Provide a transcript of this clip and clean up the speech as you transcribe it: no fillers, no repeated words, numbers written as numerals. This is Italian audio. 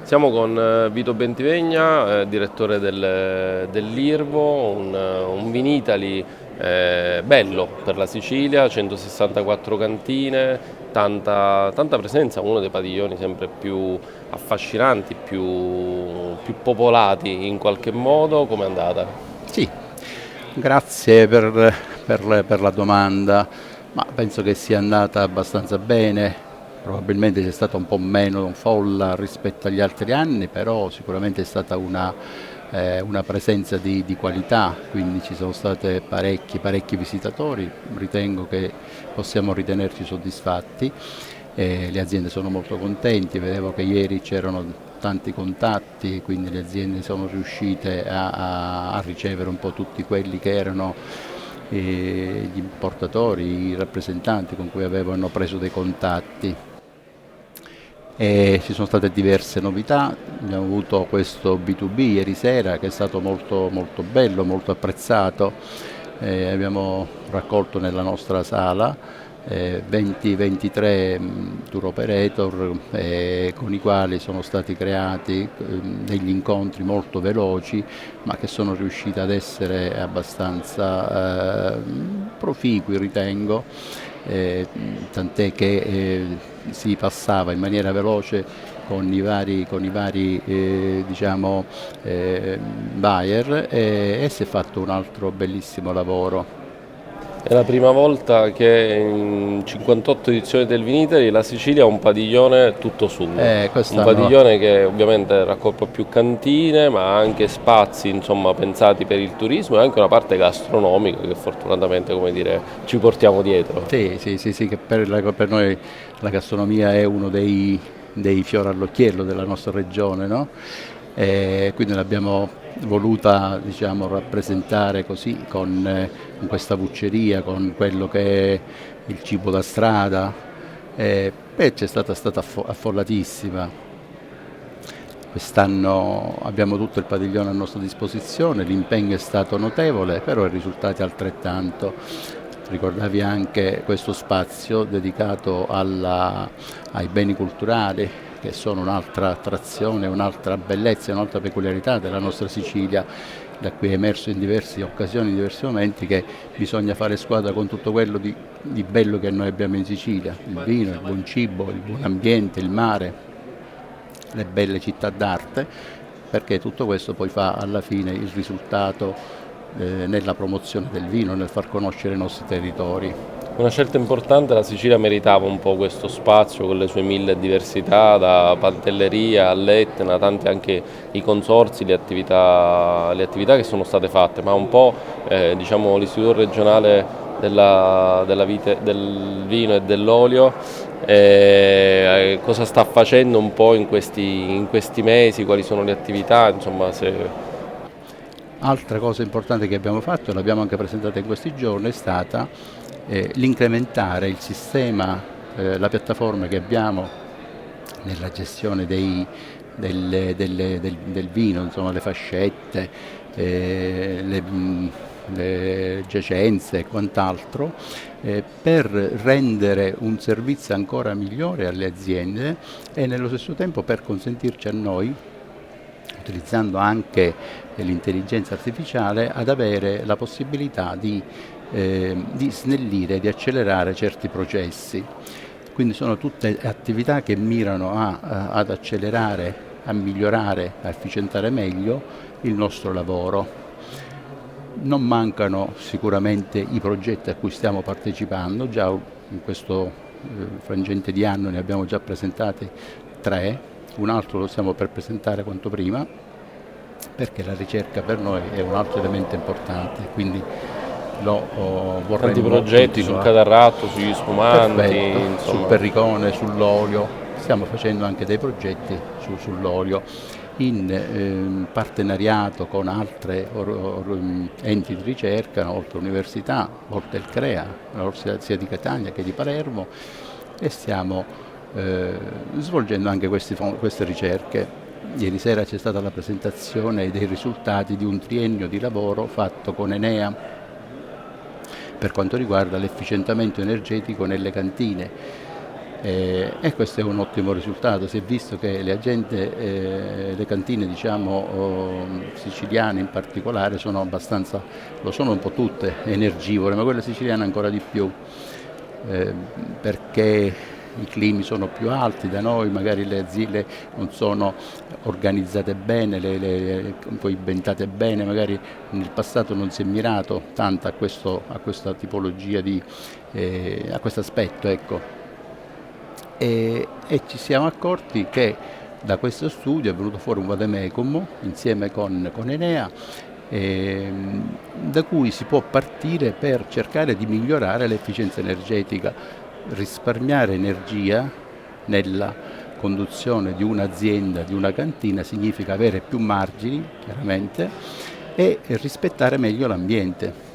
Siamo con Vito Bentivegna, direttore dell'Irvo, un Vinitaly bello per la Sicilia, 164 cantine, tanta presenza, uno dei padiglioni sempre più affascinanti, più popolati in qualche modo. Com'è andata? Sì, grazie per la domanda, ma penso che sia andata abbastanza bene. Probabilmente c'è stata un po' meno folla rispetto agli altri anni, però sicuramente è stata una presenza di qualità, quindi ci sono state parecchi visitatori. Ritengo che possiamo ritenerci soddisfatti. Le aziende sono molto contenti, vedevo che ieri c'erano tanti contatti, quindi le aziende sono riuscite a ricevere un po' tutti quelli che erano gli importatori, i rappresentanti con cui avevano preso dei contatti. E ci sono state diverse novità, abbiamo avuto questo B2B ieri sera che è stato molto bello, molto apprezzato. Abbiamo raccolto nella nostra sala 20-23 tour operator con i quali sono stati creati degli incontri molto veloci, ma che sono riusciti ad essere abbastanza proficui, ritengo. Tant'è che si passava in maniera veloce con i vari diciamo, buyer, e si è fatto un altro bellissimo lavoro. È la prima volta che in 58 edizioni del Vinitaly la Sicilia ha un padiglione tutto sul. Un Quest'anno padiglione che ovviamente raccoglie più cantine, ma anche spazi, insomma, pensati per il turismo e anche una parte gastronomica che fortunatamente, come dire, ci portiamo dietro. sì, che per noi la gastronomia è uno dei fiori all'occhiello della nostra regione, no? Quindi l'abbiamo voluta, diciamo, rappresentare così con questa vucceria, con quello che è il cibo da strada. C'è stata affollatissima. Quest'anno abbiamo tutto il padiglione a nostra disposizione, l'impegno è stato notevole, però i risultati altrettanto. Ricordavi anche questo spazio dedicato ai beni culturali, che sono un'altra attrazione, un'altra bellezza, un'altra peculiarità della nostra Sicilia. Da qui è emerso in diverse occasioni, in diversi momenti, che bisogna fare squadra con tutto quello di bello che noi abbiamo in Sicilia: il vino, il buon cibo, il buon ambiente, il mare, le belle città d'arte, perché tutto questo poi fa alla fine il risultato nella promozione del vino, nel far conoscere i nostri territori. Una scelta importante, la Sicilia meritava un po' questo spazio con le sue mille diversità, da Pantelleria all'Etna, tanti anche i consorzi, le attività che sono state fatte, ma un po' diciamo, l'Istituto regionale del vino e dell'olio, cosa sta facendo un po' in questi mesi, quali sono le attività, insomma, Altra cosa importante che abbiamo fatto, e l'abbiamo anche presentata in questi giorni, è stata l'incrementare il sistema, la piattaforma che abbiamo nella gestione del vino, insomma, le fascette, le giacenze e quant'altro, per rendere un servizio ancora migliore alle aziende e nello stesso tempo per consentirci a noi, utilizzando anche l'intelligenza artificiale, ad avere la possibilità di snellire, di accelerare certi processi. Quindi sono tutte attività che mirano ad accelerare, a migliorare, a efficientare meglio il nostro lavoro. Non mancano sicuramente i progetti a cui stiamo partecipando, già in questo frangente di anno ne abbiamo già presentati 3, un altro lo stiamo per presentare quanto prima, perché la ricerca per noi è un altro elemento importante, quindi lo tanti vorremmo progetti sul continuare. catarratto, sugli spumanti, Perfetto, sul insomma. perricone, sull'olio, stiamo facendo anche dei progetti sull'olio in partenariato con altre enti di ricerca, oltre l'università, oltre il CREA, l'Università sia di Catania che di Palermo, e stiamo svolgendo anche queste ricerche. Ieri sera c'è stata la presentazione dei risultati di un triennio di lavoro fatto con Enea per quanto riguarda l'efficientamento energetico nelle cantine. E questo è un ottimo risultato. Si è visto che le aziende, le cantine siciliane in particolare sono abbastanza, lo sono un po' tutte energivore, ma quella siciliana ancora di più, perché i climi sono più alti da noi, magari le aziende non sono organizzate bene, coibentate bene, magari nel passato non si è mirato tanto a questa tipologia a questo aspetto, ecco. E ci siamo accorti che da questo studio è venuto fuori un vademecum insieme con Enea, da cui si può partire per cercare di migliorare l'efficienza energetica, risparmiare energia nella conduzione di un'azienda, di una cantina, significa avere più margini, chiaramente, e rispettare meglio l'ambiente.